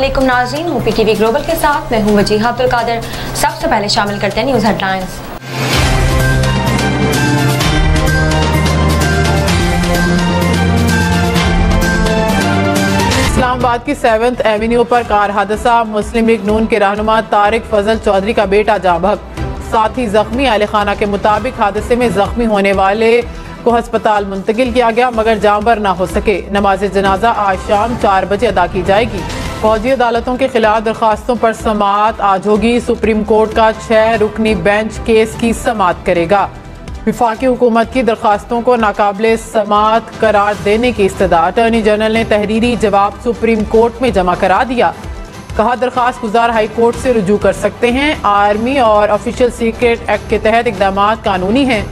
अस्सलामुअलैकुम नाज़रीन, OPTV global के साथ मैं हूं वजीहा अब्दुल कादिर। सबसे पहले शामिल करते हैं न्यूज़ हेडलाइंस। इस्लामाबाद की 7th एवेन्यू पर कार हादसा, मुस्लिम लीग नून के रहनुमा तारिक फजल चौधरी का बेटा जाँ बहक, साथ ही जख्मी। अहले खाना के मुताबिक हादसे में जख्मी होने वाले को अस्पताल मुंतकिल किया गया मगर जाँबर ना हो सके। नमाज जनाजा आज शाम 4 बजे अदा की जाएगी। फौजी अदालतों के खिलाफ दरखास्तों पर समाअत आज होगी। सुप्रीम कोर्ट का 6 रुकनी बेंच केस की समाअत करेगा। विफाकी हुकूमत की दरखास्तों को नाकाबिले समाअत करार देने की इस्तदा। अटॉर्नी जनरल ने तहरीरी जवाब सुप्रीम कोर्ट में जमा करा दिया। कहा दरखास्त गुजार हाई कोर्ट से रुजू कर सकते हैं। आर्मी और ऑफिशियल सीक्रेट एक्ट के तहत इकदाम कानूनी हैं।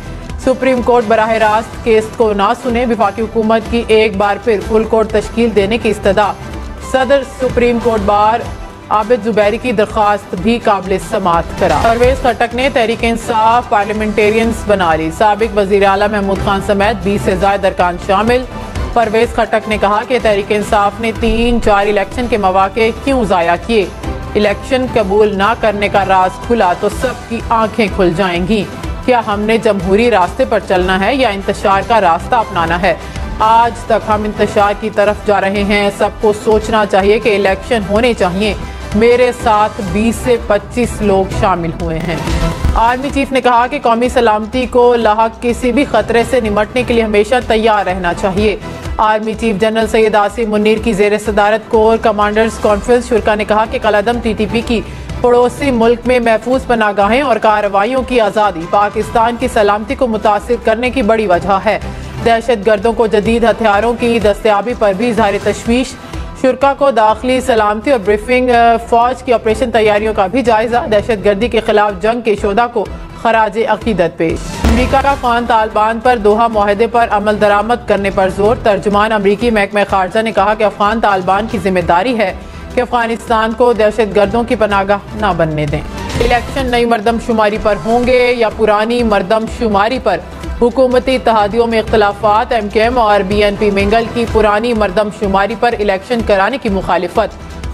सुप्रीम कोर्ट बराह रास्त केस को ना सुने। विफाकी हुकूमत की एक बार फिर फुल कोर्ट तश्कील देने की इस्तदा। सदर supreme court bar Abid Zubairi की दरखास्त भी काबिल समाअत करा। परवेज खटक ने तहरीक इंसाफ पार्लियामेंटेरियंस बना ली। साबिक वजीर आला महमूद खान समेत 20 से ज्यादा अरकान शामिल। परवेज खटक ने कहा कि तहरीक इंसाफ ने 3-4 इलेक्शन के मौके क्यों जाया किए। इलेक्शन कबूल ना करने का राज खुला तो सबकी आंखें खुल जाएंगी। क्या हमने जमहूरी रास्ते पर चलना है या इंतशार का रास्ता अपनाना है। आज तक हम इंतशार की तरफ जा रहे हैं। सबको सोचना चाहिए कि इलेक्शन होने चाहिए। मेरे साथ 20 से 25 लोग शामिल हुए हैं। आर्मी चीफ ने कहा कि कौमी सलामती को लाहक किसी भी खतरे से निमटने के लिए हमेशा तैयार रहना चाहिए। Army chief general Syed Asim Munir की जेर सदारत कोर कमांडर्स कॉन्फ्रेंस शुरा ने कहा कि कलादम TTP की पड़ोसी मुल्क में महफूज पनागाहें और कार्रवाइयों की आज़ादी पाकिस्तान की सलामती को मुतासिर करने की बड़ी वजह है। दहशत गर्दों को जदीद हथियारों की दस्तयाबी पर भी इज़हार तशवीश। शुरा को दाखिली सलामती और ब्रीफिंग, फौज की ऑपरेशन तैयारियों का भी जायजा। दहशत गर्दी के खिलाफ जंग के शोधा को खराज अकीदत पेश। अमरीका का अफगान तालिबान पर दोहा मुआहदे पर अमल दरामद करने पर जोर। तर्जुमान अमरीकी महकमा खारजा ने कहा कि अफगान तालिबान की जिम्मेदारी है कि अफगानिस्तान को दहशत गर्दों की पनागाह न बनने दें। इलेक्शन नई मरदमशुमारी पर होंगे या पुरानी मरदमशुमारी पर। हुकूमती इत्तेहादियों में इख्तलाफात। MKM और BNP मिंगल की पुरानी मरदमशुमारी पर इलेक्शन कराने की मुखालिफत।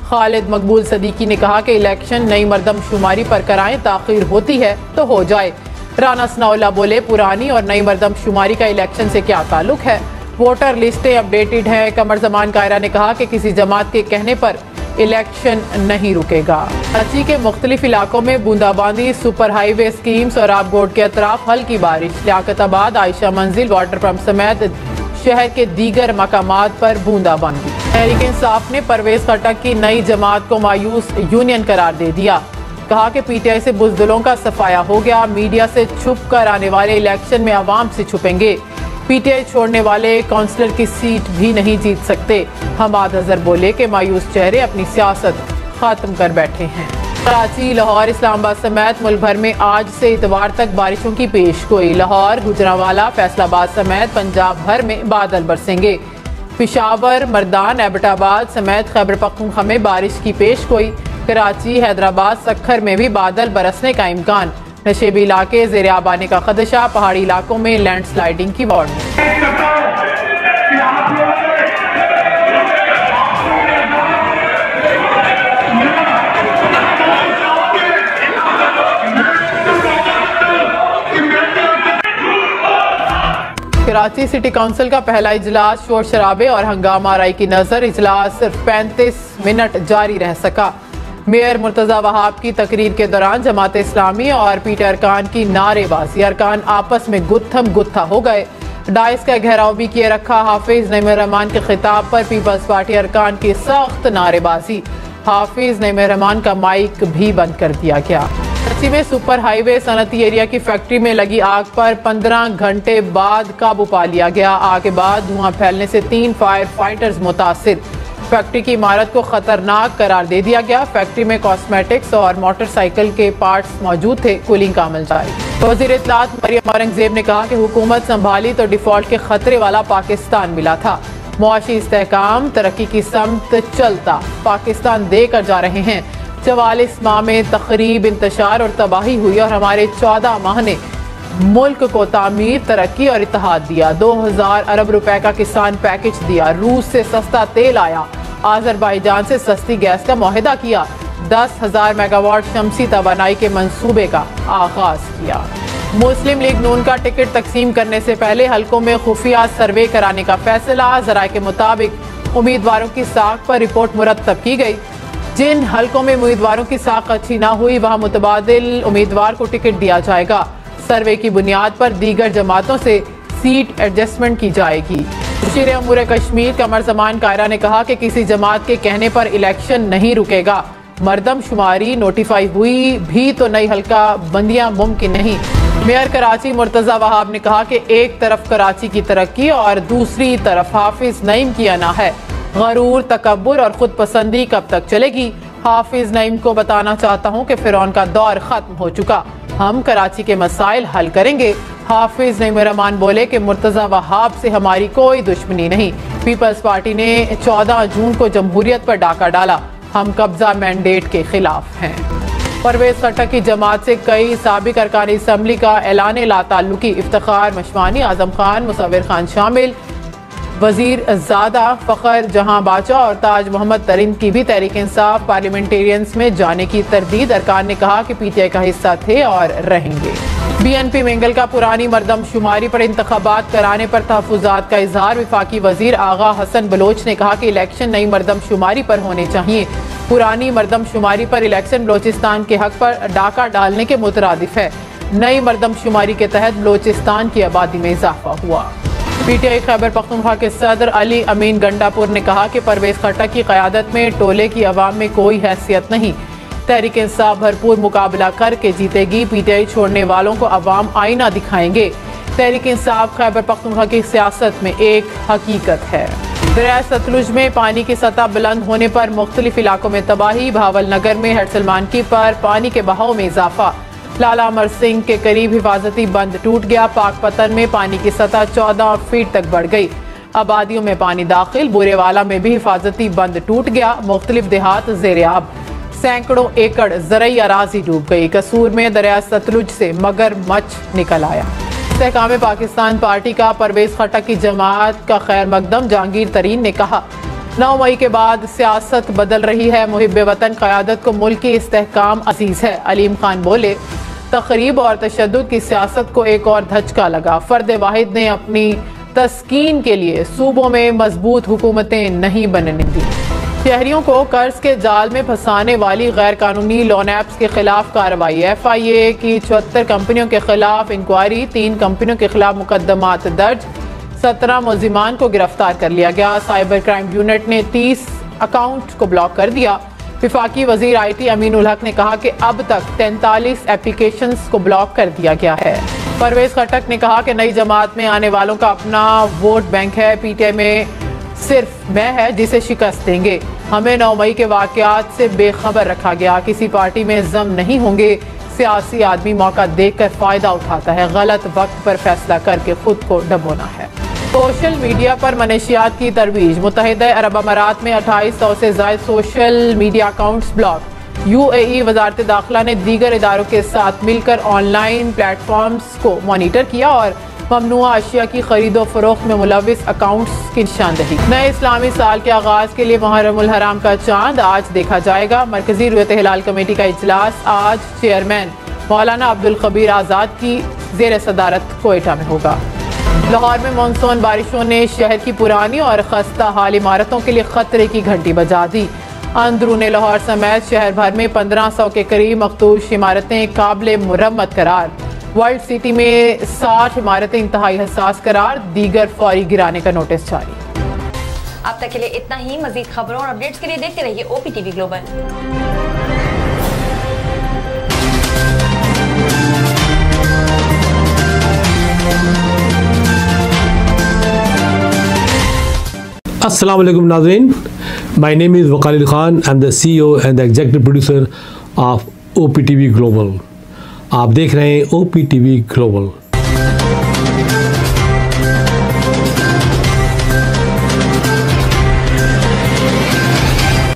खालिद मकबूल सदीकी ने कहा कि इलेक्शन नई मरदमशुमारी पर कराएं, ताखीर होती है तो हो जाए। राना सनाउल्लाह बोले पुरानी और नई मरदमशुमारी का इलेक्शन से क्या ताल्लुक है। वोटर लिस्टें अपडेटेड हैं। कमर जमान कायरा ने कहा कि किसी जमात के कहने पर इलेक्शन नहीं रुकेगा। कराची के मुख्तलिफ इलाकों में बूंदाबांदी। सुपर हाईवे स्कीम्स और आबगोड के अतराफ हल्की बारिश। लियाकताबाद, आयशा मंजिल, वाटर पंप समेत शहर के दीगर मकामात पर बूंदाबांदी। तहरीक इंसाफ ने परवेज खटक की नई जमात को मायूस यूनियन करार दे दिया। कहा कि PTI से बुजदिलों का सफाया हो गया। मीडिया से छुप कर आने वाले इलेक्शन में आवाम से छुपेंगे। PTI छोड़ने वाले काउंसलर की सीट भी नहीं जीत सकते। हमाद अजहर बोले कि मायूस चेहरे अपनी सियासत खत्म कर बैठे हैं। कराची, लाहौर, इस्लामाबाद समेत मुल्क भर में आज से इतवार तक बारिशों की पेशगोई। लाहौर, गुजरांवाला, फैसलाबाद समेत पंजाब भर में बादल बरसेंगे। पिशावर, मर्दान, एबटाबाद समेत खैबर पख्तूनख्वा में बारिश की पेशगोई। कराची, हैदराबाद, सक्खर में भी बादल बरसने का इम्कान। नशेबी इलाके ज़ेरे आब आने का खदशा। पहाड़ी इलाकों में लैंडस्लाइडिंग की वार्निंग। कराची सिटी काउंसिल का पहला इजलास शोर शराबे और हंगामा आराई की नजर। इजलास सिर्फ 35 मिनट जारी रह सका। मेयर मुर्तजा वहाब की तकरीर के दौरान जमात इस्लामी और PTI अरकान की नारेबाजी। अरकान आपस में गुत्थम गुत्था हो गए। डाइस का घेराव भी किए रखा। हाफिज नईम रहमान के खिताब पर पीपल्स पार्टी अरकान की सख्त नारेबाजी। हाफिज नईम रहमान का माइक भी बंद कर दिया गया। कराची में सुपर हाईवे सनती एरिया की फैक्ट्री में लगी आग पर 15 घंटे बाद काबू पा लिया गया। आग के बाद धुआं फैलने से 3 फायर फाइटर्स मुतासिर। फैक्ट्री की इमारत को खतरनाक करार दे दिया गया। फैक्ट्री में कॉस्मेटिक्स और मोटरसाइकिल के पार्ट्स मौजूद थे। कूलिंग का अमल जारी। वज़ीर इत्तलात मरियम औरंगजेब ने कहा कि हुकूमत संभाली तो डिफॉल्ट के खतरे वाला पाकिस्तान मिला था। मुआशी इस्तेहकाम, तरक्की की समत चलता पाकिस्तान देकर जा रहे हैं। 44 माह में तकरीब, इंतशार और तबाही हुई और हमारे 14 माह ने मुल्क को तामीर, तरक्की और इत्तेहाद दिया। 2000 अरब रुपए का किसान पैकेज दिया। रूस से सस्ता तेल आया। आज़रबाईजान से सस्ती गैस का मुआहिदा किया। 10,000 मेगावाट शमसी तवानाई के मंसूबे का आगाज किया। मुस्लिम लीग नून का टिकट तकसीम करने से पहले हलकों में खुफिया सर्वे कराने का फैसला। ज़राए के मुताबिक उम्मीदवारों की साख पर रिपोर्ट मुरतब की गई। जिन हलकों में उम्मीदवारों की साख अच्छी ना हुई वहां मुतबादिल उम्मीदवार को टिकट दिया जाएगा। सर्वे की बुनियाद पर दीगर जमातों से सीट एडजस्टमेंट की जाएगी। वज़ीर अमूर कश्मीर कमर ज़मान कायरा ने कहा कि किसी जमात के कहने पर इलेक्शन नहीं रुकेगा। मरदमशुमारी नोटिफाई हुई भी तो नई हल्का बंदियां मुमकिन नहीं। मेयर कराची मुर्तज़ा वहाब ने कहा कि एक तरफ कराची की तरक्की और दूसरी तरफ हाफिज नईम की अना है। गरूर, तकब्बुर और खुद पसंदी कब तक चलेगी? हाफिज नईम को बताना चाहता हूँ कि फिरौन का दौर खत्म हो चुका, हम कराची के मसाइल हल करेंगे। हाफिज नईम रहमान बोले कि मुर्तज़ा वहाब से हमारी कोई दुश्मनी नहीं। पीपल्स पार्टी ने 14 जून को जमहूरियत पर डाका डाला, हम कब्जा मैंडेट के खिलाफ हैं। परवेज खट्टक की जमात से कई साबिक अरकान असम्बली का ऐलान ला ताल्लुकी। इफ्तिखार मशवानी, आजम खान, मुसव्विर खान शामिल। वजीर ज़ादा, फ़खर जहां बाचा और ताज मोहम्मद तरीन की भी तहरीक इंसाफ पार्लियामेंटेरियंस में जाने की तरदीद। अरकान ने कहा कि PTI का हिस्सा थे और रहेंगे। BNP मेंगल का पुरानी मरदमशुमारी पर इंतखाबात कराने पर तहफ़्फ़ुज़ात का इजहार। वफाकी वजीर आगा हसन बलोच ने कहा कि इलेक्शन नई मरदमशुमारी पर होने चाहिए। पुरानी मरदमशुमारी पर इलेक्शन बलोचिस्तान के हक पर डाका डालने के मुतरादिफ है। नई मरदमशुमारी के तहत बलोचिस्तान की आबादी में इजाफा हुआ। PTI खैबर पख्तूनख्वा के सदर अली अमीन गंडापुर ने कहा कि परवेज खट्टक की क़यादत में टोले की अवाम में कोई हैसियत नहीं। तहरीक इंसाफ भरपूर मुकाबला करके जीतेगी। PTI छोड़ने वालों को अवाम आईना दिखाएंगे। तहरीक इंसाफ खैबर पख्तूनख्वा की सियासत में एक हकीकत है। दरिया सतलुज में पानी की सतह बुलंद होने पर मुख्तलिफ इलाकों में तबाही। भावल नगर में हरसलमानकी पर पानी के बहाव में इजाफा। लाला अमर सिंह के करीब हिफाजती बंद टूट गया। पाकपतन में पानी की सतह 14 फीट तक बढ़ गई। आबादियों में पानी दाखिल। बुरेवाला में भी हिफाजती बंद टूट गया। मुख्तलिफ देहात ज़ेर-ए-आब। सैकड़ों एकड़ ज़रई अराजी डूब गई। कसूर में दरिया सतलुज से मगरमच्छ निकल आया। इस्तेहकाम पाकिस्तान पार्टी का परवेज खट्टक की जमात का खैर मकदम। जहांगीर तरीन ने कहा 9 मई के बाद सियासत बदल रही है। मुहिब्बे वतन क़यादत को मुल्क की इस्तेहकाम अजीज है। अलीम खान बोले तक़रीब और तशद्दुद की सियासत को एक और धचका लगा। फर्द वाहिद ने अपनी तस्कीन के लिए सूबों में मजबूत हुकूमतें नहीं बनने दी। शहरियों को कर्ज के जाल में फंसाने वाली गैर कानूनी लोन ऐप्स के खिलाफ कार्रवाई। FIA की 74 कंपनियों के खिलाफ इंक्वायरी। 3 कंपनियों के खिलाफ मुकदमात दर्ज। 17 मुलजिमान को गिरफ्तार कर लिया गया। साइबर क्राइम यूनिट ने 30 अकाउंट को ब्लॉक कर दिया। विफाकी वजीर IT अमीनुल हक ने कहा कि अब तक 43 एप्लीकेशंस को ब्लॉक कर दिया गया है। परवेज खट्टक ने कहा कि नई जमात में आने वालों का अपना वोट बैंक है। PTI में सिर्फ मैं है जिसे शिकस्त देंगे। हमें 9 मई के वाकयात से बेखबर रखा गया। किसी पार्टी में जम नहीं होंगे। सियासी आदमी मौका देखकर फायदा उठाता है। गलत वक्त पर फैसला करके खुद को डबोना है। सोशल मीडिया पर मनशियात की तरवीज। मुत्तहिदा अरब अमारात में 2800 से ज़ायद social media accounts block. UAE वजारत दाखिला ने दीगर इदारों के साथ मिलकर ऑनलाइन प्लेटफॉर्म्स को मॉनिटर किया और ममनुआ अशिया की खरीदो फरोख्त में मुलविस अकाउंट्स की निशानदही। नए इस्लामी साल के आगाज के लिए मुहर्रमुल हराम का चांद आज देखा जाएगा। मरकजी रुयत हिलाल कमेटी का इजलास आज चेयरमैन मौलाना अब्दुल खबीर आज़ाद की ज़ेर सदारत कोयटा में होगा। लाहौर में मानसून बारिशों ने शहर की पुरानी और खस्ता हाल इमारतों के लिए खतरे की घंटी बजा दी। अंदरून लाहौर समेत शहर भर में 1500 के करीब मखदूश इमारतें काबिल मुरम्मत करार। वर्ल्ड सिटी में 60 इमारतें इंतहाई हसास करार। दीगर फौरी गिराने का नोटिस जारी। अब तक के लिए इतना ही। मजीद खबरों और अपडेट्स के लिए देखते रहिए OPTV ग्लोबल। अस्सलाम वालेकुम नाज़रीन, my name is Wakal Khan. I am the CEO and the executive producer of OPTV global. आप देख रहे हैं OPTV ग्लोबल।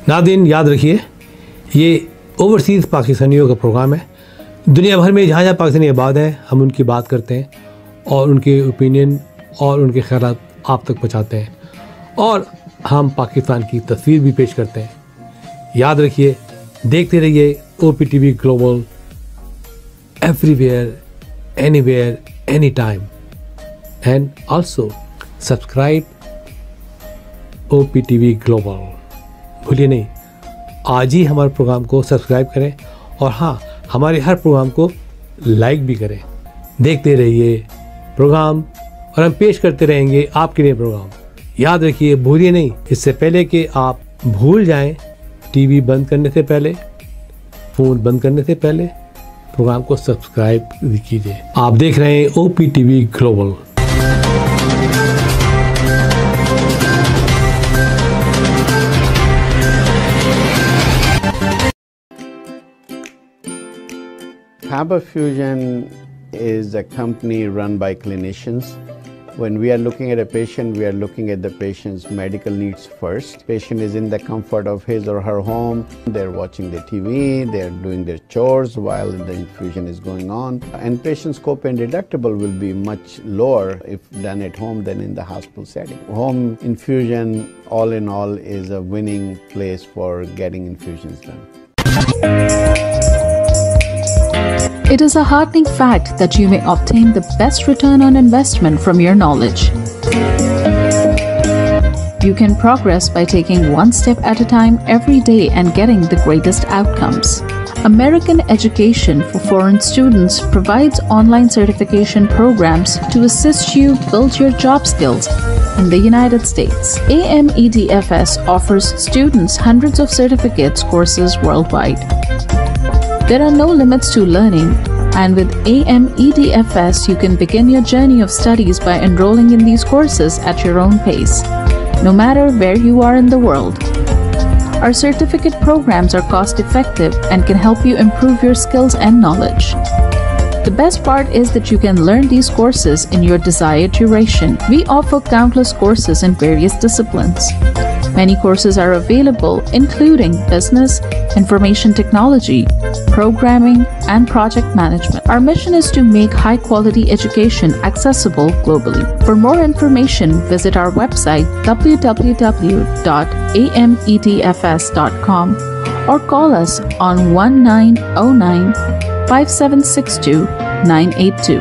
नाज़रीन याद रखिए, ये ओवरसीज़ पाकिस्तानियों का प्रोग्राम है। दुनिया भर में जहाँ जहाँ पाकिस्तानी आबाद हैं हम उनकी बात करते हैं और उनके ओपिनियन और उनके ख्यालात आप तक पहुँचाते हैं। और हम पाकिस्तान की तस्वीर भी पेश करते हैं। याद रखिए, देखते रहिए OPTV global, everywhere, anywhere, any time, and also subscribe OPTV global. भूलिए नहीं, आज ही हमारे प्रोग्राम को सब्सक्राइब करें और हाँ, हमारे हर प्रोग्राम को लाइक भी करें। देखते रहिए प्रोग्राम और हम पेश करते रहेंगे आपके लिए प्रोग्राम। याद रखिए, भूलिए नहीं, इससे पहले कि आप भूल जाएं, टीवी बंद करने से पहले, फ़ोन बंद करने से पहले प्रोग्राम को सब्सक्राइब कीजिए। आप देख रहे हैं OPTV global. Faber Fusion is a company run by clinicians. When we are looking at a patient, we are looking at the patient's medical needs first. Patient is in the comfort of his or her home. They're watching the TV, they're doing their chores while the infusion is going on. And patient's copay and deductible will be much lower if done at home than in the hospital setting. Home infusion, all in all, is a winning place for getting infusions done. It is a heartening fact that you may obtain the best return on investment from your knowledge. You can progress by taking one step at a time every day and getting the greatest outcomes. American Education for Foreign Students provides online certification programs to assist you build your job skills in the United States. AMEDFS offers students hundreds of certificates courses worldwide. There are no limits to learning, and with AMEDFS, you can begin your journey of studies by enrolling in these courses at your own pace, no matter where you are in the world. Our certificate programs are cost-effective and can help you improve your skills and knowledge. The best part is that you can learn these courses in your desired duration. We offer countless courses in various disciplines. Many courses are available, including business, information technology, programming, and project management. Our mission is to make high-quality education accessible globally. For more information, visit our website www.amedfs.com or call us on 1909-5762-982.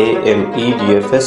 AMEDFS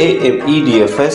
AMEDFS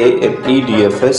AMEDFS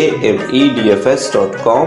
amedfs.com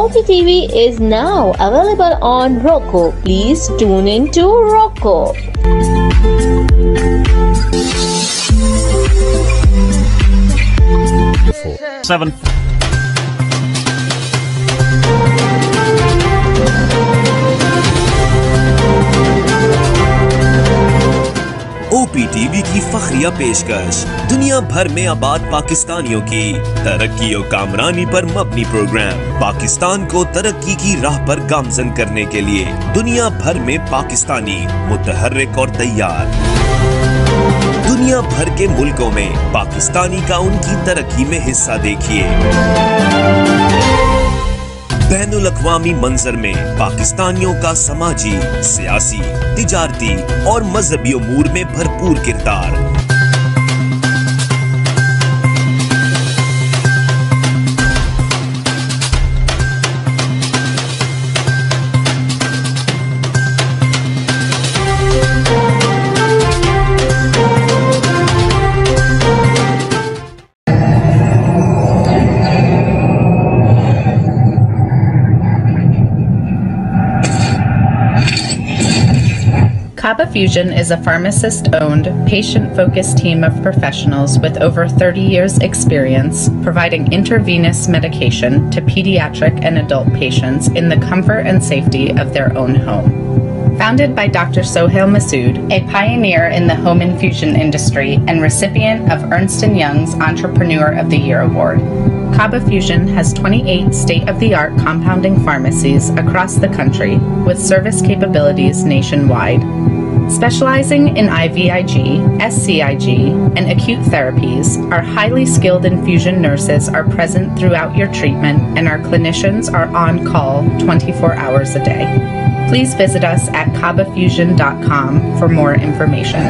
OPTV is now available on Roku. Please tune in to Roku. 7. OPTV की फखरिया पेशकश दुनिया भर में आबाद पाकिस्तानियों की तरक्की और कामरानी पर मबनी प्रोग्राम पाकिस्तान को तरक्की की राह पर गामजन करने के लिए दुनिया भर में पाकिस्तानी मुतहर्रिक और तैयार। दुनिया भर के मुल्कों में पाकिस्तानी का उनकी तरक्की में हिस्सा देखिए। बैनुल अक़वामी मंजर में पाकिस्तानियों का समाजी, सियासी, तिजारती और मजहबी उमूर में भरपूर किरदार। Kaba Fusion is a pharmacist-owned, patient-focused team of professionals with over 30 years' experience providing intravenous medication to pediatric and adult patients in the comfort and safety of their own home. Founded by Dr. Sohail Masood, a pioneer in the home infusion industry and recipient of Ernst & Young's Entrepreneur of the Year Award, Kaba Fusion has 28 state-of-the-art compounding pharmacies across the country with service capabilities nationwide. Specializing in IVIG, SCIG, and acute therapies, our highly skilled infusion nurses are present throughout your treatment and our clinicians are on call 24 hours a day. Please visit us at kabafusion.com for more information.